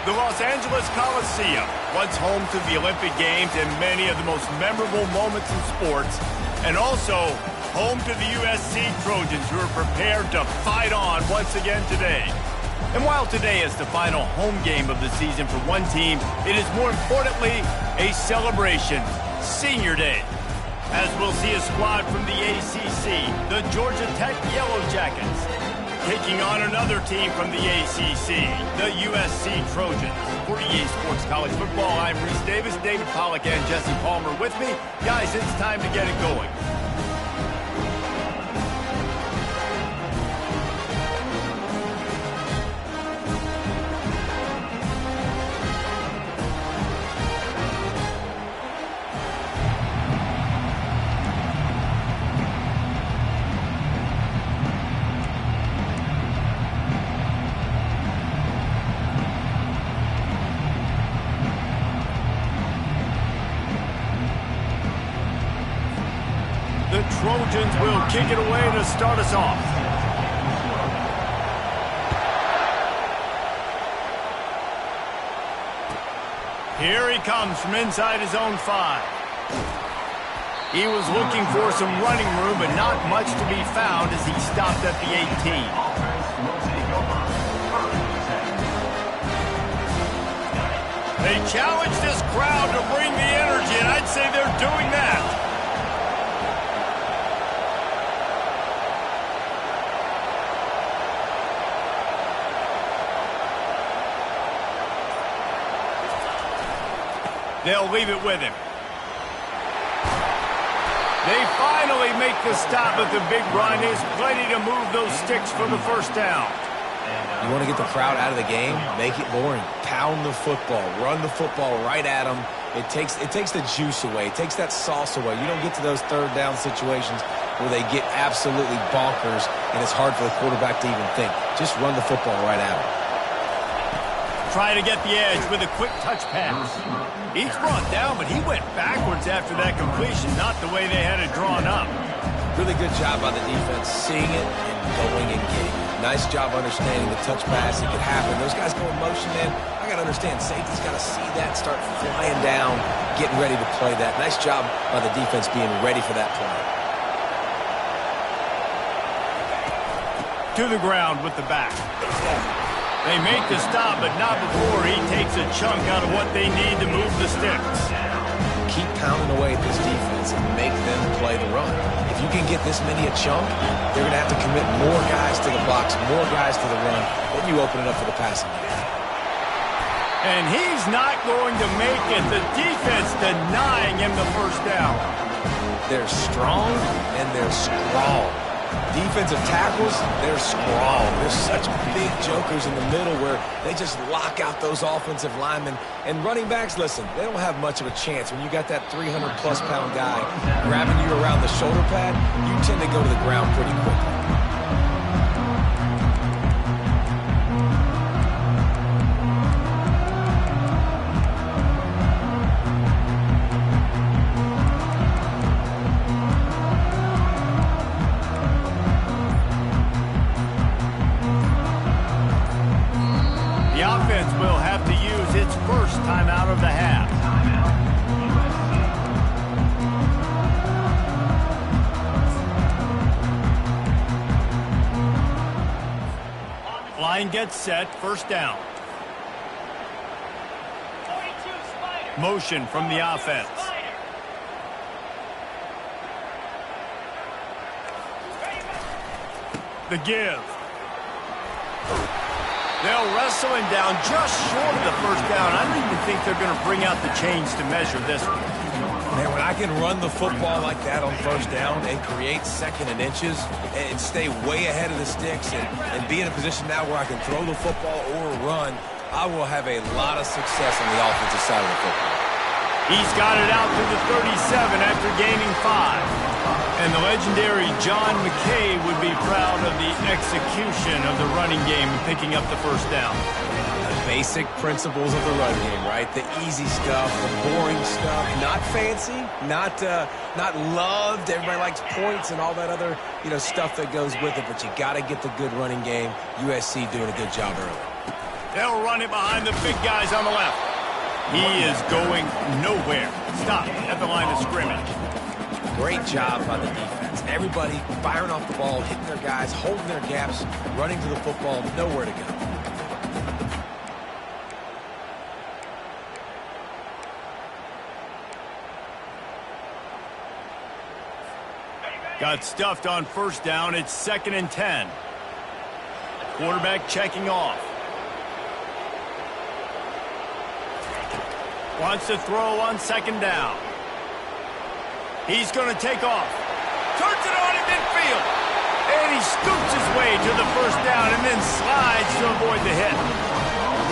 The Los Angeles Coliseum, once home to the Olympic Games and many of the most memorable moments in sports, and also home to the USC Trojans, who are prepared to fight on once again today. And while today is the final home game of the season for one team, it is more importantly a celebration, Senior Day, as we'll see a squad from the ACC, the Georgia Tech Yellow Jackets, taking on another team from the ACC, the USC Trojans. For EA Sports College Football, I'm Reese Davis, David Pollack, and Jesse Palmer with me. Guys, it's time to get it going. The Trojans will kick it away to start us off. Here he comes from inside his own 5. He was looking for some running room, but not much to be found as he stopped at the 18. They challenge this crowd to bring the energy, and I'd say they're doing that. They'll leave it with him. They finally make the stop, but the big run is plenty to move those sticks for the first down. You want to get the crowd out of the game? Make it boring. Pound the football. Run the football right at them. It takes the juice away. It takes that sauce away. You don't get to those third down situations where they get absolutely bonkers, and it's hard for the quarterback to even think. Just run the football right at them. Try to get the edge with a quick touch pass. He's brought down, but he went backwards after that completion, not the way they had it drawn up. Really good job by the defense, seeing it and going and getting it. Nice job understanding the touch pass. It could happen. Those guys go in motion, man. I got to understand, safety's got to see that, start flying down, getting ready to play that. Nice job by the defense being ready for that play. To the ground with the back. They make the stop, but not before he takes a chunk out of what they need to move the sticks. Keep pounding away at this defense and make them play the run. If you can get this many a chunk, they're going to have to commit more guys to the box, more guys to the run. Then you open it up for the passing game. And he's not going to make it. The defense denying him the first down. They're strong and they're strong. Defensive tackles, they're strong. They're such big jokers in the middle where they just lock out those offensive linemen. And running backs, listen, they don't have much of a chance. When you got that 300-plus pound guy grabbing you around the shoulder pad, you tend to go to the ground pretty quickly. Will have to use its first timeout of the half. Line gets set, first down. Motion from the offense. The give. They'll wrestle him down just short of the first down. I don't even think they're going to bring out the chains to measure this one. Man, when I can run the football like that on first down and create second and inches and stay way ahead of the sticks and be in a position now where I can throw the football or run, I will have a lot of success on the offensive side of the football. He's got it out to the 37 after gaining 5. And the legendary John McKay would be proud of the execution of the running game and picking up the first down. The basic principles of the run game, right? The easy stuff, the boring stuff, not fancy, not loved. Everybody likes points and all that other, stuff that goes with it. But you got to get the good running game. USC doing a good job early. They'll run it behind the big guys on the left. He is going nowhere. Stop at the line of scrimmage. Great job by the defense. Everybody firing off the ball, hitting their guys, holding their gaps, running to the football, nowhere to go. Got stuffed on first down. It's 2nd and 10. Quarterback checking off. Wants to throw on 2nd down. He's going to take off. Turns it on in midfield. And he scoops his way to the first down and then slides to avoid the hit.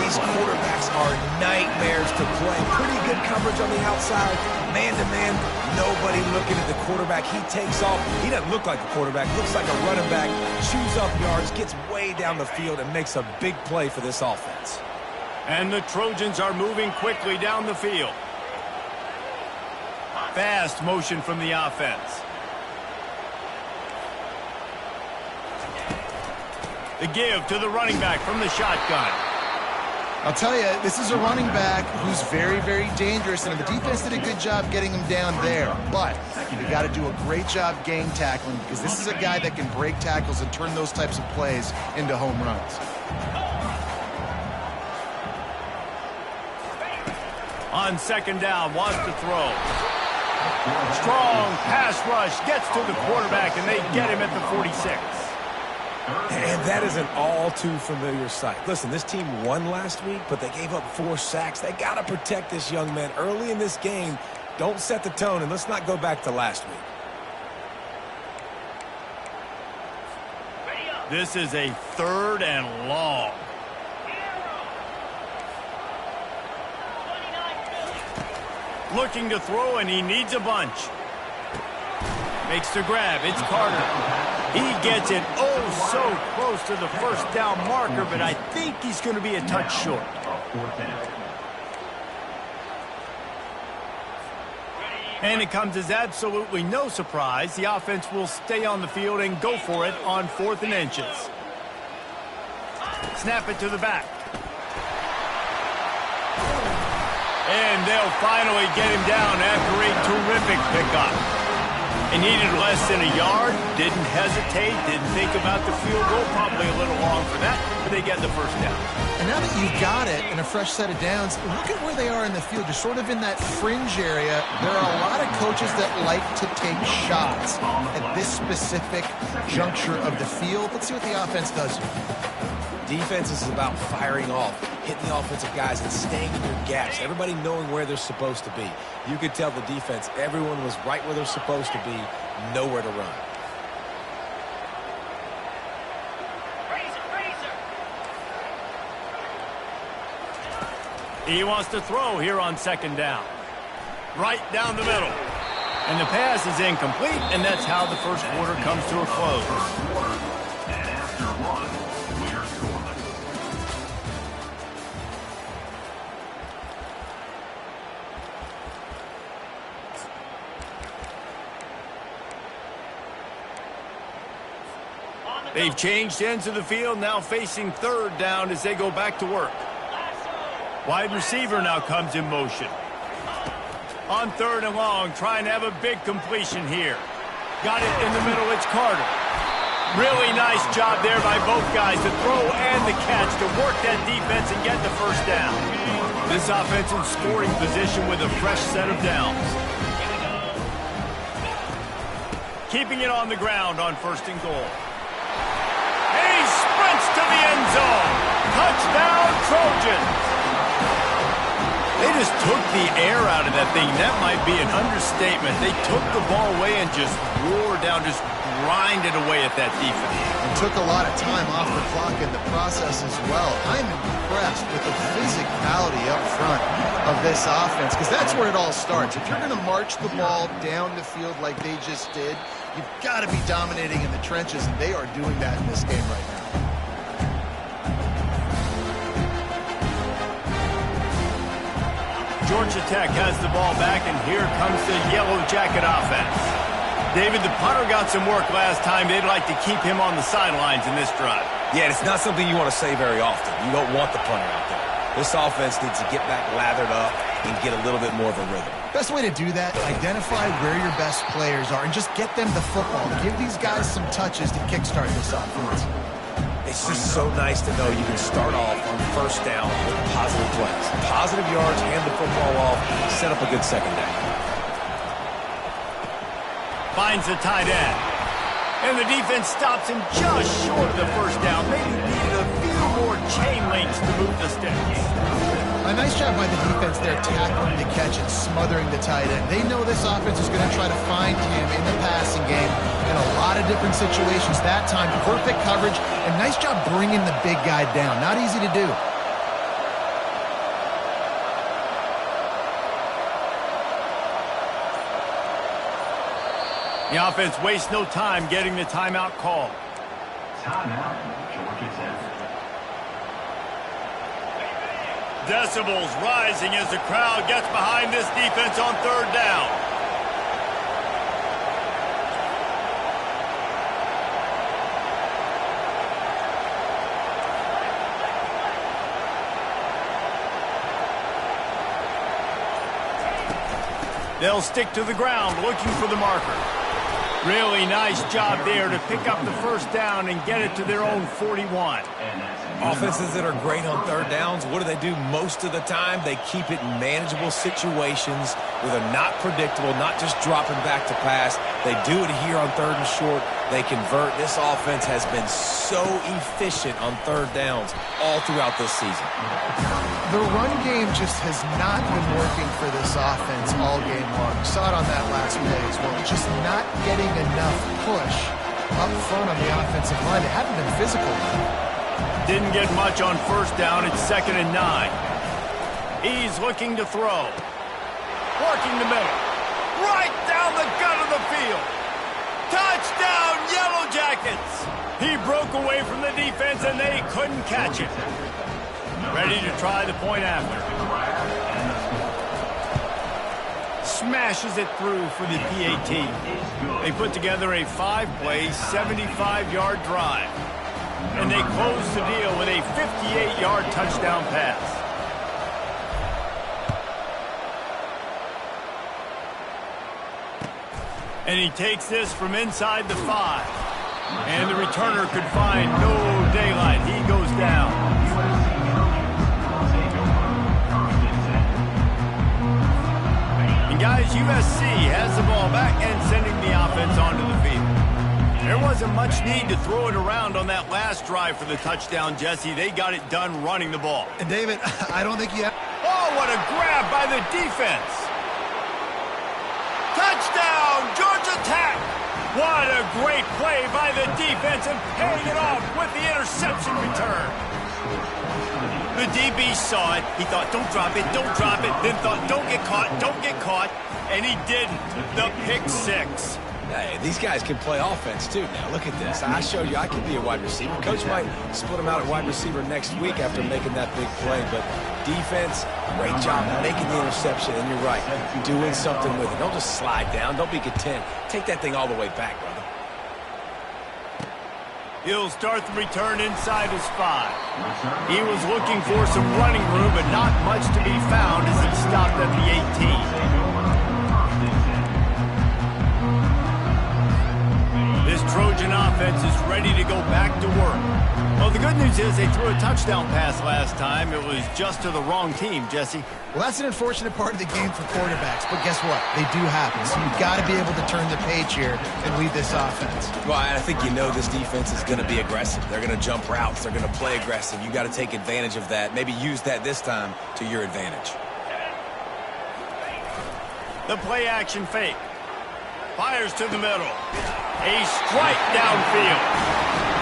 These quarterbacks are nightmares to play. Pretty good coverage on the outside. Man-to-man, nobody looking at the quarterback. He takes off. He doesn't look like a quarterback. Looks like a running back. Chews up yards, gets way down the field, and makes a big play for this offense. And the Trojans are moving quickly down the field. Fast motion from the offense. The give to the running back from the shotgun. I'll tell you, this is a running back who's very, very dangerous, and the defense did a good job getting him down there. But you got to do a great job gang tackling, because this is a guy that can break tackles and turn those types of plays into home runs. On 2nd down, wants to throw. Strong pass rush, gets to the quarterback, and they get him at the 46. And that is an all-too-familiar sight. Listen, this team won last week, but they gave up 4 sacks. They got to protect this young man early in this game. Don't set the tone, and let's not go back to last week. This is a 3rd and long. Looking to throw, and he needs a bunch. Makes the grab. It's Carter. He gets it so close to the first down marker, but I think he's going to be a touch short. And it comes as absolutely no surprise. The offense will stay on the field and go for it on 4th and inches. Snap it to the back. And they'll finally get him down after a terrific pickup. He needed less than a yard, didn't hesitate, didn't think about the field goal, probably a little long for that, but they get the first down. And now that you've got it and a fresh set of downs, look at where they are in the field. You're sort of in that fringe area. There are a lot of coaches that like to take shots at this specific juncture of the field. Let's see what the offense does. Defense is about firing off, hitting the offensive guys and staying in your gaps. Everybody knowing where they're supposed to be. You could tell the defense, everyone was right where they're supposed to be, nowhere to run. He wants to throw here on 2nd down. Right down the middle. And the pass is incomplete, and that's how the first quarter comes to a close. They've changed ends of the field, now facing 3rd down as they go back to work. Wide receiver now comes in motion. On 3rd and long, trying to have a big completion here. Got it in the middle, it's Carter. Really nice job there by both guys, the throw and the catch to work that defense and get the first down. This offense in scoring position with a fresh set of downs. Keeping it on the ground on 1st and goal. To the end zone. Touchdown, Trojans. They just took the air out of that thing. That might be an understatement. They took the ball away and just wore down, just grinded away at that defense. And took a lot of time off the clock in the process as well. I'm impressed with the physicality up front of this offense, because that's where it all starts. If you're going to march the ball down the field like they just did, you've got to be dominating in the trenches, and they are doing that in this game right now. Georgia Tech has the ball back, and here comes the Yellow Jacket offense. David, the punter got some work last time. They'd like to keep him on the sidelines in this drive. Yeah, and it's not something you want to say very often. You don't want the punter out there. This offense needs to get back lathered up and get a little bit more of a rhythm. Best way to do that, identify where your best players are and just get them the football. Give these guys some touches to kickstart this offense. It's just so nice to know you can start off on first down with positive plays. Positive yards, hand the football off, set up a good second down. Finds the tight end. And the defense stops him just short of the first down. Maybe needed a few more chain links to move the sticks. A nice job by the defense there tackling the catch and smothering the tight end. They know this offense is going to try to find him in the passing game in a lot of different situations. That time, perfect coverage, and nice job bringing the big guy down. Not easy to do. The offense wastes no time getting the timeout call. Timeout, Georgia Tech. Decibels rising as the crowd gets behind this defense on third down. They'll stick to the ground looking for the marker. Really nice job there to pick up the first down and get it to their own 41. Offenses that are great on third downs, what do? Most of the time, they keep it in manageable situations where they're not predictable, not just dropping back to pass. They do it here on third and short. They convert. This offense has been so efficient on third downs all throughout this season. The run game just has not been working for this offense all game long. You saw it on that last play as well. Just not getting enough push up front on the offensive line. They haven't been physical. Didn't get much on first down. It's 2nd and 9. He's looking to throw. Working the middle. Right down the gut of the field. Touchdown, Yellow Jackets. He broke away from the defense and they couldn't catch it. Ready to try the point after. Smashes it through for the PAT. They put together a 5-play, 75-yard drive. And they close the deal with a 58-yard touchdown pass. And he takes this from inside the 5. And the returner could find no daylight. He goes down. And guys, USC has the ball back and sending the offense onto the field. There wasn't much need to throw it around on that last drive for the touchdown, Jesse. They got it done running the ball. And David, I don't think you have... Oh, what a grab by the defense. Touchdown, Georgia Tech. What a great play by the defense and paying it off with the interception return. The DB saw it. He thought, don't drop it, don't drop it. Then thought, don't get caught, don't get caught. And he didn't. The pick 6. Hey, these guys can play offense, too. Now, look at this. I showed you I can be a wide receiver. Coach might split them out at wide receiver next week after making that big play. But defense, great job making the interception. And you're right, doing something with it. Don't just slide down. Don't be content. Take that thing all the way back, brother. He'll start the return inside his 5. He was looking for some running room, but not much to be found as he stopped at the 18. This Trojan offense is ready to go back to work. Well, the good news is they threw a touchdown pass last time. It was just to the wrong team, Jesse. Well, that's an unfortunate part of the game for quarterbacks, but guess what? They do happen, so you've got to be able to turn the page here and lead this offense. Well, I think you know this defense is going to be aggressive. They're going to jump routes. They're going to play aggressive. You got to take advantage of that. Maybe use that this time to your advantage. The play action fake. Fires to the middle. A strike downfield.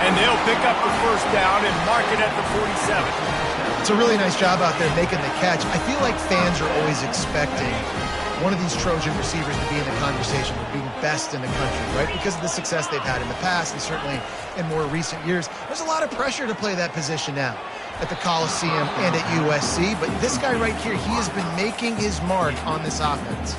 And they'll pick up the first down and mark it at the 47. It's a really nice job out there making the catch. I feel like fans are always expecting one of these Trojan receivers to be in the conversation for being best in the country, right? Because of the success they've had in the past and certainly in more recent years. There's a lot of pressure to play that position now at the Coliseum and at USC. But this guy right here, he has been making his mark on this offense.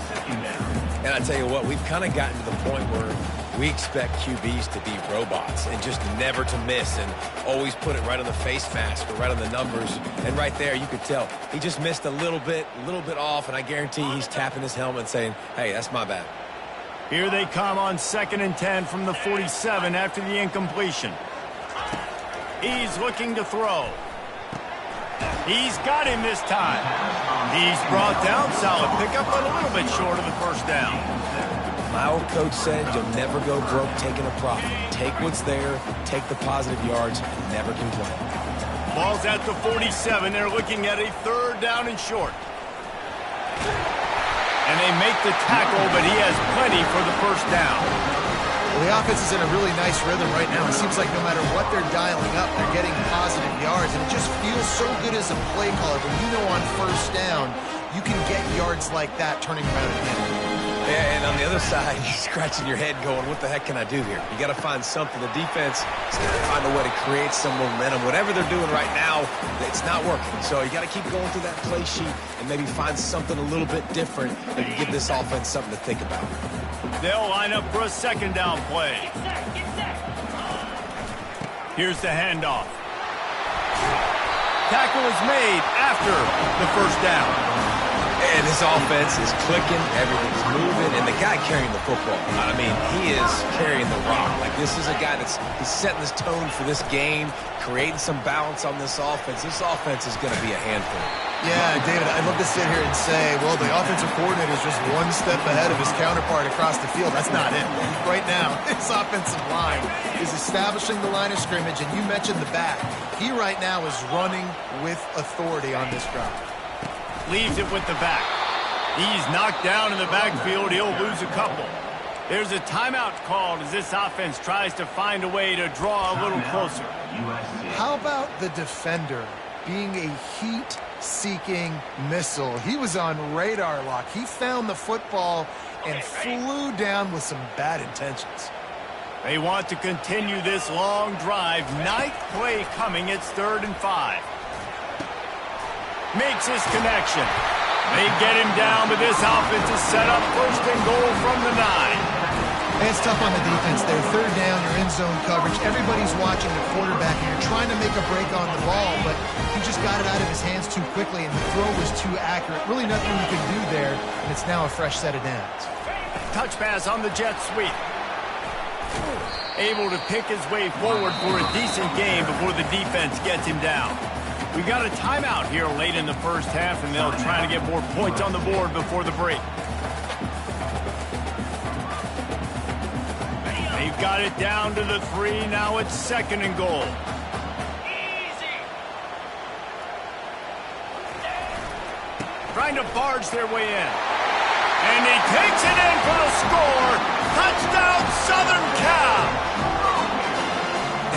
And I tell you what, we've kind of gotten to the point where We expect QBs to be robots and just never to miss and always put it right on the face mask or right on the numbers. And right there, you could tell he just missed a little bit off, and I guarantee he's tapping his helmet saying, hey, that's my bad. Here they come on 2nd and 10 from the 47 after the incompletion. He's looking to throw. He's got him this time. He's brought down, solid pickup, but a little bit short of the first down. My old coach said you'll never go broke taking a profit. Take what's there, take the positive yards, and never complain. Ball's at the 47. They're looking at a 3rd down and short. And they make the tackle, but he has plenty for the first down. Well, the offense is in a really nice rhythm right now. It seems like no matter what they're dialing up, they're getting positive yards, and it just feels so good as a play caller when you know on first down you can get yards like that turning around again. Yeah, and on the other side, you're scratching your head going, what the heck can I do here? You got to find something. The defense is going to find a way to create some momentum. Whatever they're doing right now, it's not working. So you got to keep going through that play sheet and maybe find something a little bit different that can give this offense something to think about. They'll line up for a 2nd down play. Here's the handoff. Tackle is made after the first down. And his offense is clicking, everything's moving, and the guy carrying the football, I mean, he is carrying the rock. Like, this is a guy he's setting this tone for this game, creating some balance on this offense. This offense is going to be a handful. Yeah, David, I'd love to sit here and say, well, the offensive coordinator is just one step ahead of his counterpart across the field. That's not it. Right now, this offensive line is establishing the line of scrimmage, and you mentioned the back. He right now is running with authority on this drive. Leaves it with the back. He's knocked down in the backfield. He'll lose a couple. There's a timeout called as this offense tries to find a way to draw a little closer. How about the defender being a heat-seeking missile? He was on radar lock. He found the football and flew down with some bad intentions. They want to continue this long drive. 9th play coming. It's 3rd and 5. Makes his connection. They get him down, but this offense is set up 1st and goal from the 9. And it's tough on the defense there. 3rd down, you're in zone coverage. Everybody's watching the quarterback, and you're trying to make a break on the ball, but he just got it out of his hands too quickly, and the throw was too accurate. Really nothing you can do there, and it's now a fresh set of downs. Touch pass on the jet sweep. Able to pick his way forward for a decent game before the defense gets him down. We got a timeout here late in the first half, and they'll try to get more points on the board before the break. They've got it down to the 3. Now it's 2nd and goal. Trying to barge their way in. And he takes it in for a score. Touchdown, Southern Cal.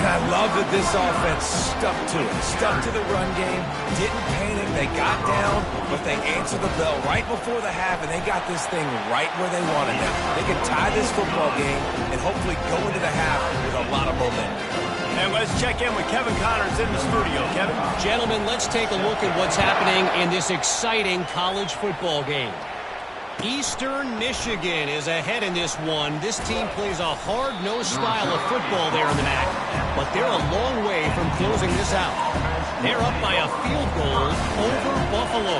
And I love that this offense stuck to it, stuck to the run game, didn't panic, they got down, but they answered the bell right before the half, and they got this thing right where they wanted now. They could tie this football game and hopefully go into the half with a lot of momentum. And let's check in with Kevin Connors in the studio. Kevin? Gentlemen, let's take a look at what's happening in this exciting college football game. Eastern Michigan is ahead in this one. This team plays a hard-nosed style of football there in the MAC, but they're a long way from closing this out. They're up by a field goal over Buffalo.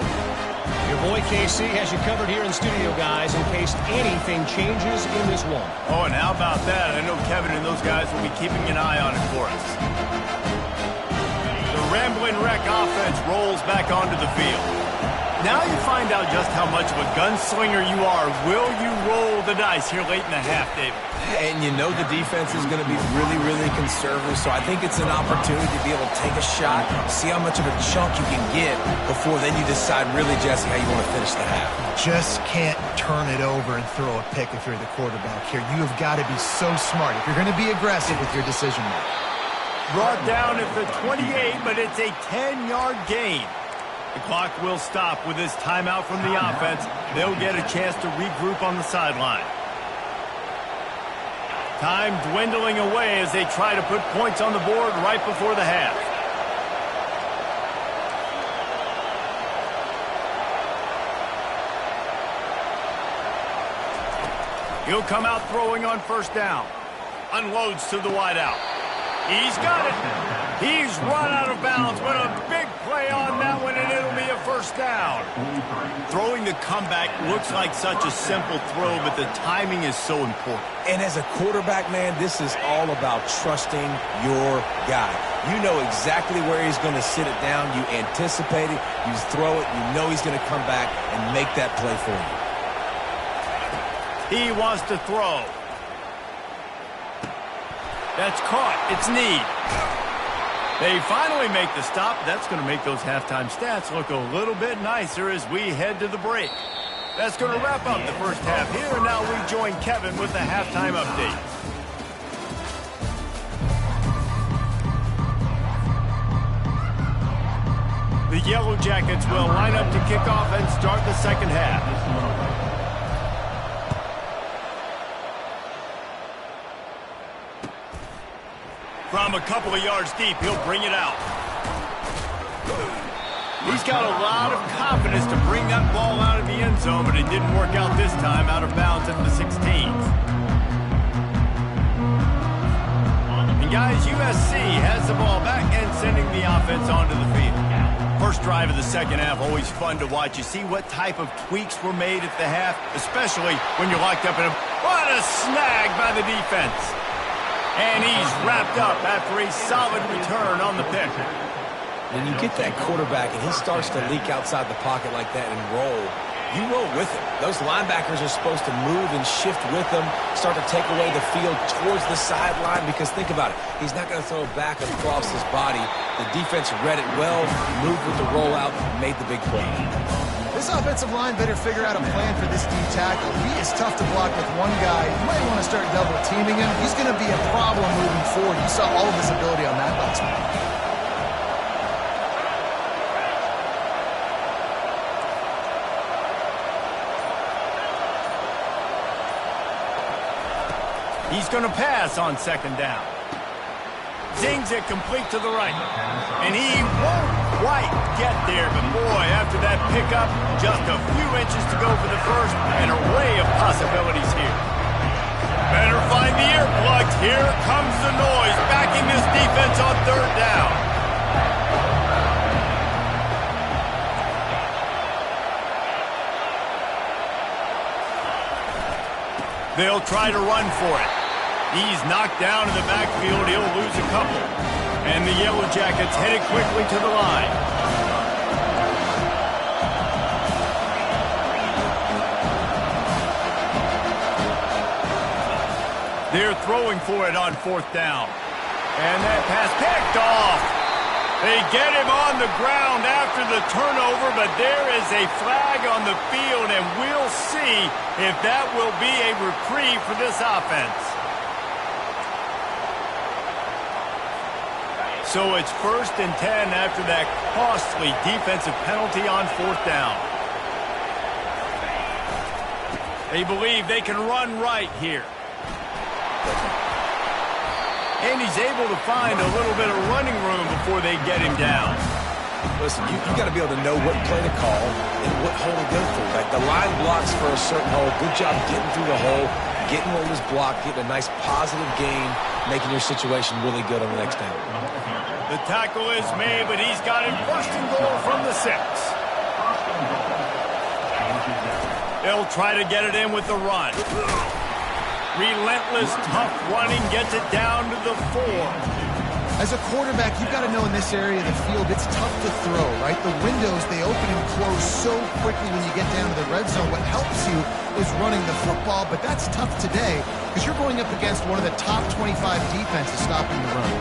Your boy KC has you covered here in studio, guys, in case anything changes in this one. Oh, and how about that? I know Kevin and those guys will be keeping an eye on it for us. The Ramblin' Wreck offense rolls back onto the field. Now you find out just how much of a gunslinger you are. Will you roll the dice here late in the half, David? And you know the defense is going to be really, really conservative, so I think it's an opportunity to be able to take a shot, see how much of a chunk you can get before then you decide really, Jesse, how you want to finish the half. Just can't turn it over and throw a pick if you're the quarterback here. You have got to be so smart if you're going to be aggressive with your decision making. Brought down at the 28, but it's a 10-yard gain. The clock will stop with this timeout from the offense. They'll get a chance to regroup on the sideline. Time dwindling away as they try to put points on the board right before the half. He'll come out throwing on first down. Unloads to the wideout. He's got it. He's run out of bounds, but a big play on that one, and it'll be a first down. Throwing the comeback looks like such a simple throw, but the timing is so important. And as a quarterback, man, this is all about trusting your guy. You know exactly where he's going to sit it down. You anticipate it. You throw it. You know he's going to come back and make that play for you. He wants to throw. That's caught. It's Need. They finally make the stop. That's going to make those halftime stats look a little bit nicer as we head to the break. That's going to wrap up the first half here, and now we join Kevin with the halftime update. The Yellow Jackets will line up to kick off and start the second half. From a couple of yards deep, he'll bring it out. He's got a lot of confidence to bring that ball out of the end zone, but it didn't work out this time, out of bounds at the 16s. And guys, USC has the ball back and sending the offense onto the field. First drive of the second half, always fun to watch. You see what type of tweaks were made at the half, especially when you're locked up in a... What a snag by the defense. And he's wrapped up after a solid return on the pick. When you get that quarterback and he starts to leak outside the pocket like that and roll, you roll with him. Those linebackers are supposed to move and shift with him, start to take away the field towards the sideline, because think about it. He's not going to throw back across his body. The defense read it well, moved with the rollout, made the big play. This offensive line better figure out a plan for this D tackle. He is tough to block with one guy. You might want to start double teaming him. He's going to be a problem moving forward. You saw all of his ability on that last one. He's going to pass on second down. Zings it complete to the right. And he won't quite get there, but boy, after that pickup, just a few inches to go for the first. An array of possibilities here. Better find the earplugs. Here comes the noise, backing this defense on third down. They'll try to run for it. He's knocked down in the backfield. He'll lose a couple. And the Yellow Jackets headed quickly to the line. They're throwing for it on fourth down. And that pass picked off. They get him on the ground after the turnover, but there is a flag on the field, and we'll see if that will be a reprieve for this offense. So it's 1st and 10 after that costly defensive penalty on fourth down. They believe they can run right here. And he's able to find a little bit of running room before they get him down. Listen, you got to be able to know what play to call and what hole to go through. Like the line blocks for a certain hole. Good job getting through the hole, getting what was blocked, getting a nice positive gain, making your situation really good on the next down. The tackle is made, but he's got him 1st and goal from the 6. They'll try to get it in with the run. Relentless, tough running gets it down to the 4. As a quarterback, you've got to know in this area of the field, it's tough to throw, right? The windows, they open and close so quickly when you get down to the red zone. What helps you is running the football, but that's tough today because you're going up against one of the top 25 defenses stopping the run.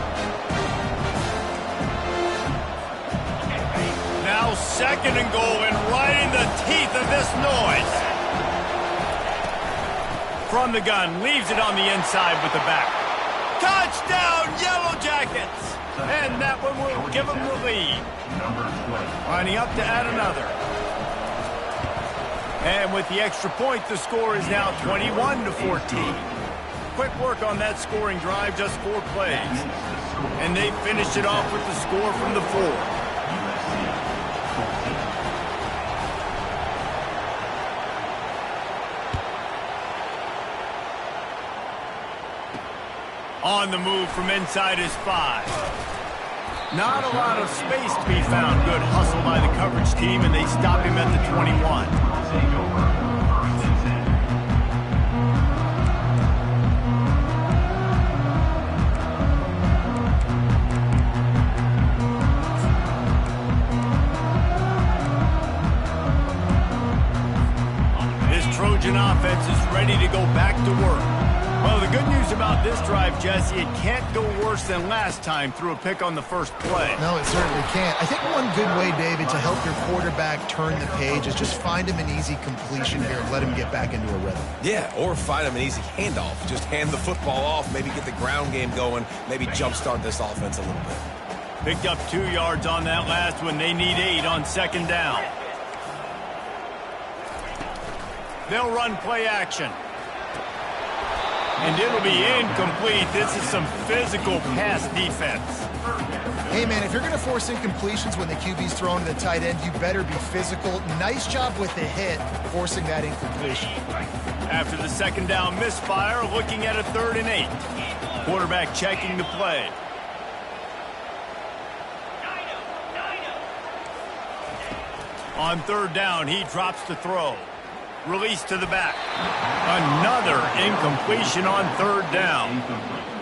Now 2nd and goal, and right in the teeth of this noise. From the gun, leaves it on the inside with the back. Touchdown, Yellow Jackets! And that one will give them the lead. Lining up to add another. And with the extra point, the score is now 21-14. Quick work on that scoring drive, just 4 plays. And they finished it off with the score from the 4. On the move from inside his 5. Not a lot of space to be found. Good hustle by the coverage team, and they stop him at the 21. This Trojan offense is ready to go back to work. Well, the good news about this drive, Jesse, it can't go worse than last time through a pick on the first play. No, it certainly can't. I think one good way, David, to help your quarterback turn the page is just find him an easy completion here and let him get back into a rhythm. Yeah, or find him an easy handoff. Just hand the football off, maybe get the ground game going, maybe jumpstart this offense a little bit. Picked up 2 yards on that last one. They need 8 on second down. They'll run play action. And it'll be incomplete. This is some physical pass defense. Hey, man, if you're going to force incompletions when the QB's thrown to the tight end, you better be physical. Nice job with the hit, forcing that incompletion. After the second down misfire, looking at a 3rd and 8. Quarterback checking the play. On 3rd down, he drops to throw. Release to the back. Another incompletion on 3rd down.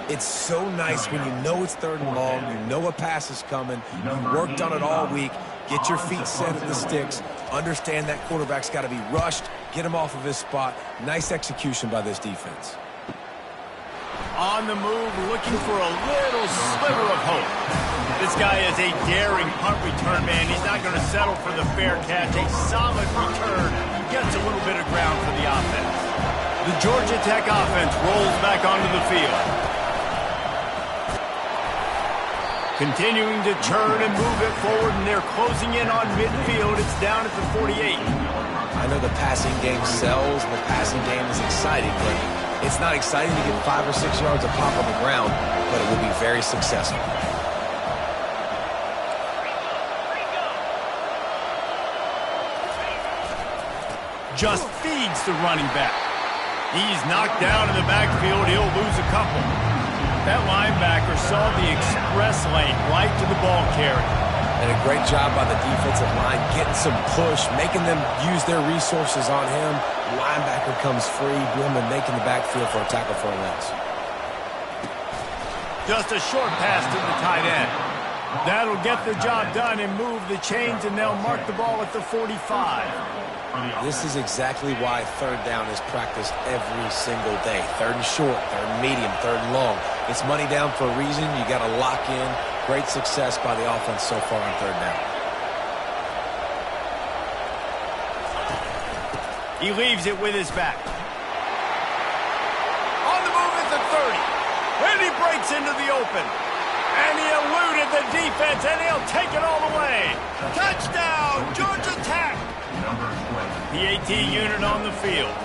It's so nice when you know it's 3rd and long, you know a pass is coming, you worked on it all week, get your feet set at the sticks, understand that quarterback's got to be rushed, get him off of his spot. Nice execution by this defense. On the move, looking for a little sliver of hope. This guy is a daring punt return man. He's not going to settle for the fair catch. A solid return. Gets a little bit of ground for the offense. The Georgia Tech offense rolls back onto the field. Continuing to churn and move it forward, and they're closing in on midfield. It's down at the 48. I know the passing game sells, and the passing game is exciting, but it's not exciting to get 5 or 6 yards of pop on the ground, but it will be very successful. Just feeds the running back. He's knocked down in the backfield. He'll lose a couple. That linebacker saw the express lane right to the ball carrier. And a great job by the defensive line, getting some push, making them use their resources on him. Linebacker comes free, Blumen making the backfield for a tackle for a loss. Just a short pass to the tight end. That'll get the job done and move the chains, and they'll mark the ball at the 45. This is exactly why 3rd down is practiced every single day. 3rd and short, 3rd and medium, 3rd and long. It's money down for a reason. You got to lock in. Great success by the offense so far on 3rd down. He leaves it with his back. On the move at the 30. And he breaks into the open. And he eluded the defense, and he'll take it all the way. Touchdown, Georgia Tech. The AT unit on the field.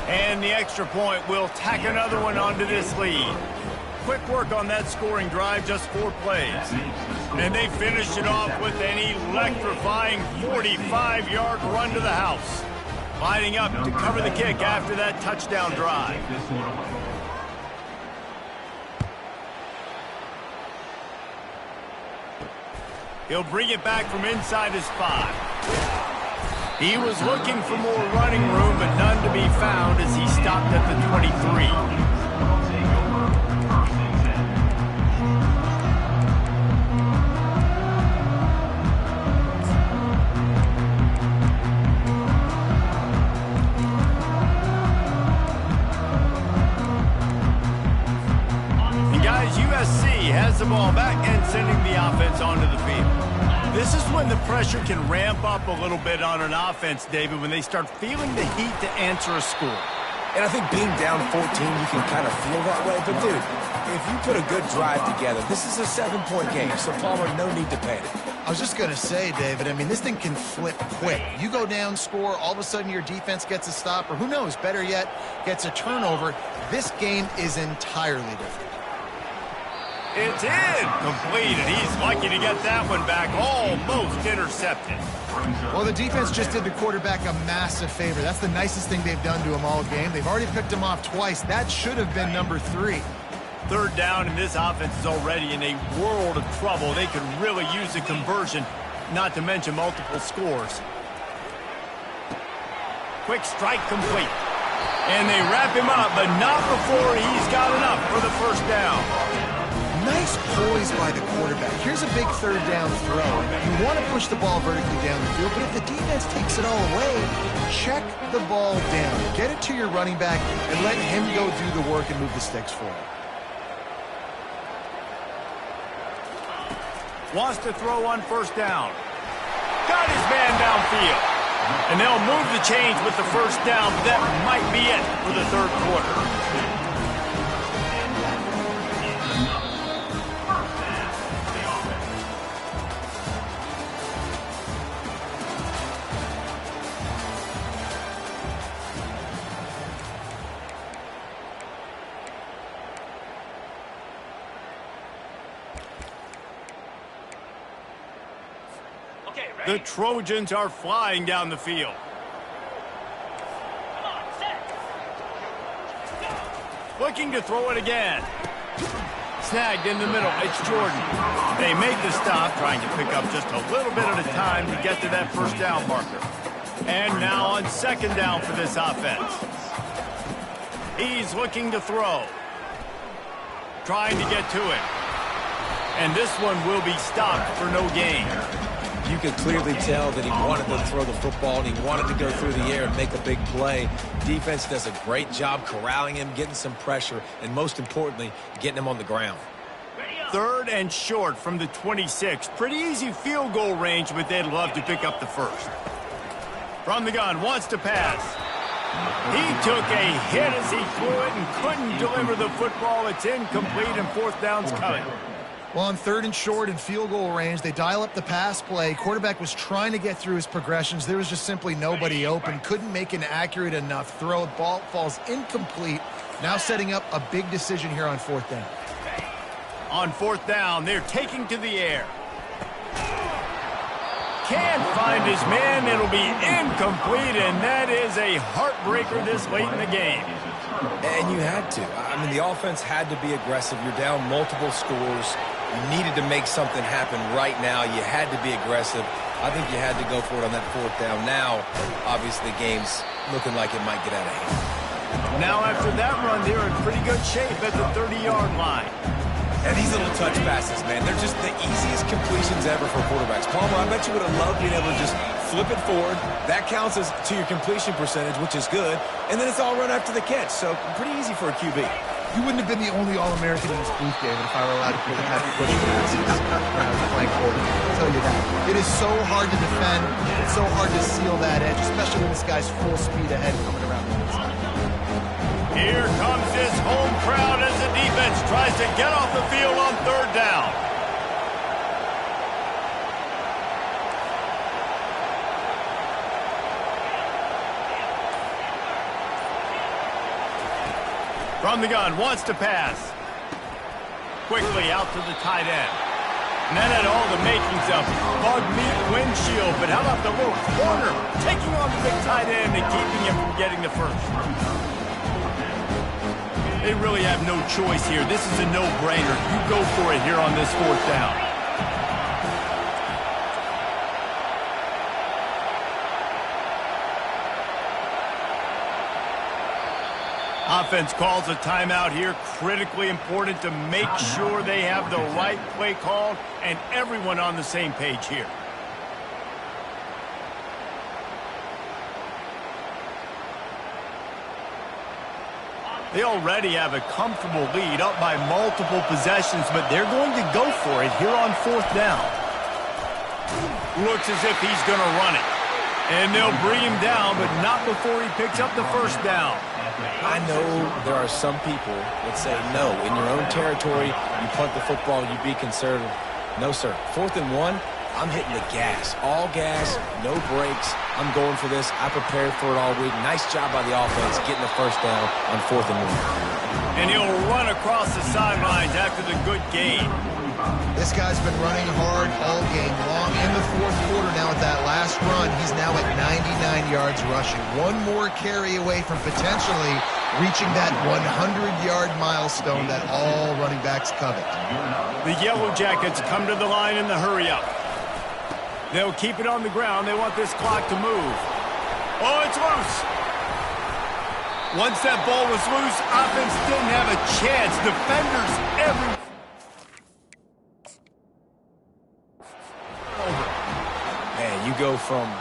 And the extra point will tack another one onto this lead. Quick work on that scoring drive, just 4 plays. And they finished it off with an electrifying 45-yard run to the house. Lining up to cover the kick after that touchdown drive. He'll bring it back from inside his 5. He was looking for more running room, but none to be found as he stopped at the 23. And guys, USC has the ball back and sending the offense onto the field. This is when the pressure can ramp up a little bit on an offense, David, when they start feeling the heat to answer a score. And I think being down 14, you can kind of feel that way. But, dude, if you put a good drive together, this is a 7-point game, so Palmer, no need to panic. I was just going to say, David, I mean, this thing can flip quick. You go down, score, all of a sudden your defense gets a stop, or who knows, better yet, gets a turnover. This game is entirely different. It's incomplete, and he's lucky to get that one back, almost intercepted. Well, the defense just did the quarterback a massive favor. That's the nicest thing they've done to him all game. They've already picked him off twice. That should have been number 3. Third down, and this offense is already in a world of trouble. They could really use a conversion, not to mention multiple scores. Quick strike complete. And they wrap him up, but not before he's got enough for the first down. Nice poise by the quarterback. Here's a big third down throw. You want to push the ball vertically down the field, but if the defense takes it all away, check the ball down. Get it to your running back and let him go do the work and move the sticks for it. Wants to throw on first down. Got his man downfield. And they'll move the chains with the first down. That might be it for the third quarter. The Trojans are flying down the field. Looking to throw it again. Snagged in the middle. It's Jordan. They make the stop, trying to pick up just a little bit at a time to get to that first down marker. And now on second down for this offense. He's looking to throw. Trying to get to it. And this one will be stopped for no gain. You could clearly tell that he wanted to throw the football and he wanted to go through the air and make a big play. Defense does a great job corralling him, getting some pressure, and most importantly, getting him on the ground. Third and short from the 26. Pretty easy field goal range, but they'd love to pick up the first. From the gun, wants to pass. He took a hit as he threw it and couldn't deliver the football. It's incomplete and fourth down's coming. Well, on third and short and field goal range, they dial up the pass play. Quarterback was trying to get through his progressions. There was just simply nobody open. Couldn't make an accurate enough throw. Ball falls incomplete. Now setting up a big decision here on fourth down. On fourth down, they're taking to the air. Can't find his man. It'll be incomplete, and that is a heartbreaker this late in the game. And you had to. I mean, the offense had to be aggressive. You're down multiple scores. You needed to make something happen right now. You had to be aggressive. I think you had to go for it on that fourth down. Now, obviously, the game's looking like it might get out of hand. Now, after that run, they're in pretty good shape at the 30-yard line. And these little touch passes, man, they're just the easiest completions ever for quarterbacks. Palmer, I bet you would have loved being able to just flip it forward. That counts as to your completion percentage, which is good. And then it's all run after the catch. So pretty easy for a QB. You wouldn't have been the only All-American in this booth, David, if I were allowed to pull the heavy push passes when I was playing quarterback. I'll tell you that. It is so hard to defend. It's so hard to seal that edge, especially when this guy's full speed ahead coming around the inside. Here comes this home crowd as the defense tries to get off the field on third down. From the gun, wants to pass. Quickly out to the tight end. And that had all the makings of bug meat windshield, but how about the little corner taking on the big tight end and keeping him from getting the first? They really have no choice here. This is a no-brainer. You go for it here on this fourth down. Offense calls a timeout here. Critically important to make sure they have the right play called and everyone on the same page here. They already have a comfortable lead, up by multiple possessions, but they're going to go for it here on fourth down. Looks as if he's going to run it. And they'll bring him down, but not before he picks up the first down. I know there are some people that say, no, in your own territory, you punt the football, you be conservative. No, sir. 4th and 1, I'm hitting the gas. All gas, no brakes. I'm going for this. I prepared for it all week. Nice job by the offense getting the first down on 4th and 1. And he'll run across the sidelines after the good gain. This guy's been running hard all game long. In the fourth quarter now with that last run, he's now at 99 yards rushing. One more carry away from potentially reaching that 100-yard milestone that all running backs covet. The Yellow Jackets come to the line in the hurry-up. They'll keep it on the ground. They want this clock to move. Oh, it's loose. Once that ball was loose, offense didn't have a chance. Defenders everywhere. Man, you go from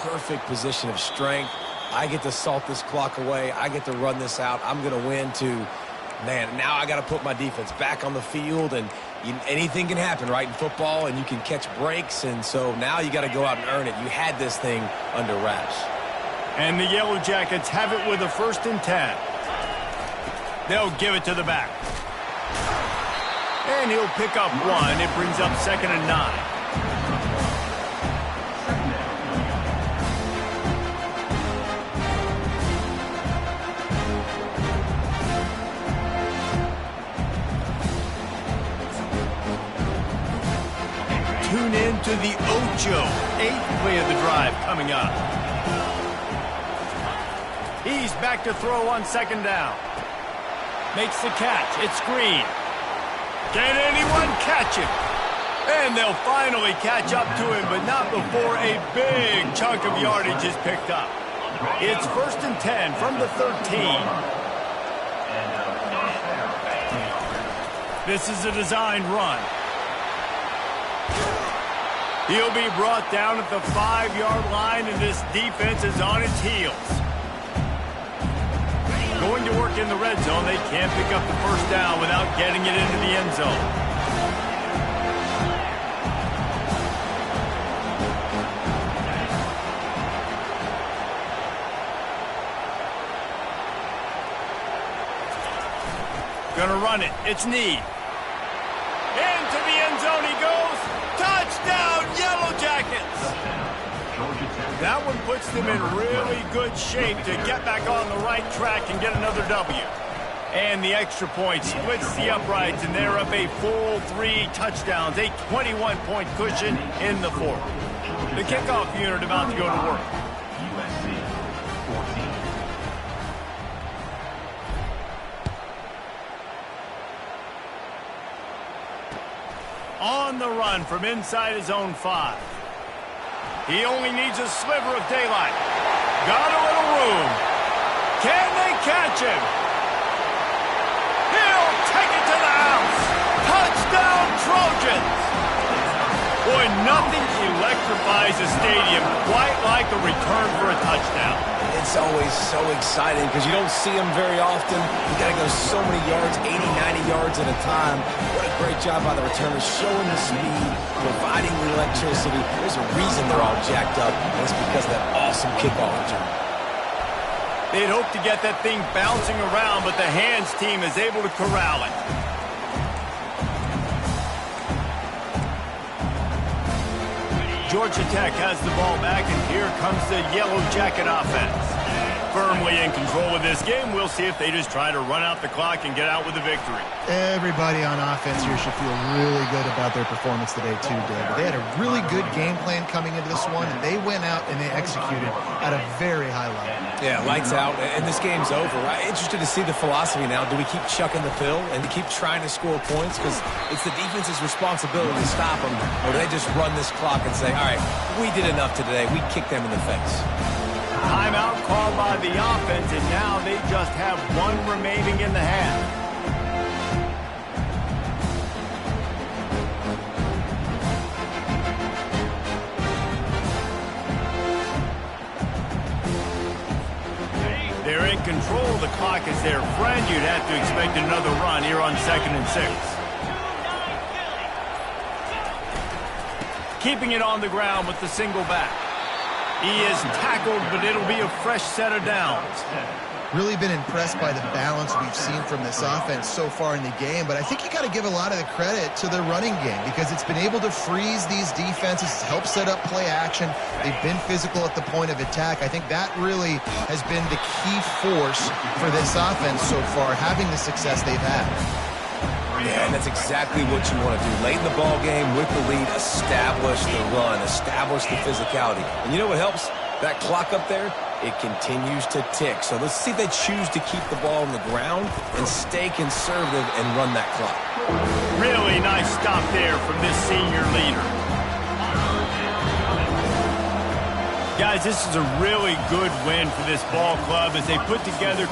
perfect position of strength. I get to salt this clock away. I get to run this out. I'm going to win to, man, now I got to put my defense back on the field, and anything can happen, right, in football, and you can catch breaks, and so now you got to go out and earn it. You had this thing under wraps. And the Yellow Jackets have it with a 1st and 10. They'll give it to the back. And he'll pick up 1. It brings up 2nd and 9. Tune in to the Ocho, 8th play of the drive coming up. He's back to throw on 2nd down. Makes the catch. It's Green. Can anyone catch him? And they'll finally catch up to him, but not before a big chunk of yardage is picked up. It's 1st and 10 from the 13. This is a designed run. He'll be brought down at the 5-yard line, and this defense is on its heels. Going to work in the red zone. They can't pick up the 1st down without getting it into the end zone. Gonna run it. It's Need. Into the end zone he goes. Touchdown, Yellow Jackets! That one puts them in really good shape to get back on the right track and get another W. And the extra point splits the uprights, and they're up a full 3 touchdowns, a 21-point cushion in the 4th. The kickoff unit about to go to work. On the run from inside his own 5. He only needs a sliver of daylight. Got a little room. Can they catch him? He'll take it to the house. Touchdown, Trojans! Boy, nothing electrifies a stadium quite like a return for a touchdown. It's always so exciting because you don't see them very often. You got to go so many yards, 80, 90 yards at a time. What a great job by the returners, showing the speed, providing the electricity. There's a reason they're all jacked up, and it's because of that awesome kickoff return. They'd hope to get that thing bouncing around, but the hands team is able to corral it. Georgia Tech has the ball back, and here comes the Yellow Jacket offense. Firmly in control of this game. We'll see if they just try to run out the clock and get out with a victory. Everybody on offense here should feel really good about their performance today too, David. They had a really good game plan coming into this one, and they went out and they executed at a very high level. Yeah, lights out, and this game's over. I'm interested to see the philosophy now. Do we keep chucking the pill and keep trying to score points? Because it's the defense's responsibility to stop them. Or do they just run this clock and say, all right, we did enough today. We kicked them in the face. Timeout called by the offense, and now they just have 1 remaining in the half. They're in control. The clock is their friend. You'd have to expect another run here on 2nd and 6. Keeping it on the ground with the single back. He is tackled, but it'll be a fresh set of downs. Really been impressed by the balance we've seen from this offense so far in the game, but I think you got to give a lot of the credit to the running game because it's been able to freeze these defenses, help set up play action. They've been physical at the point of attack. I think that really has been the key force for this offense so far, having the success they've had. Yeah, and that's exactly what you want to do. Late in the ball game with the lead, establish the run, establish the physicality. And you know what helps? That clock up there, it continues to tick. So let's see if they choose to keep the ball on the ground and stay conservative and run that clock. Really nice stop there from this senior leader. Guys, this is a really good win for this ball club as they put together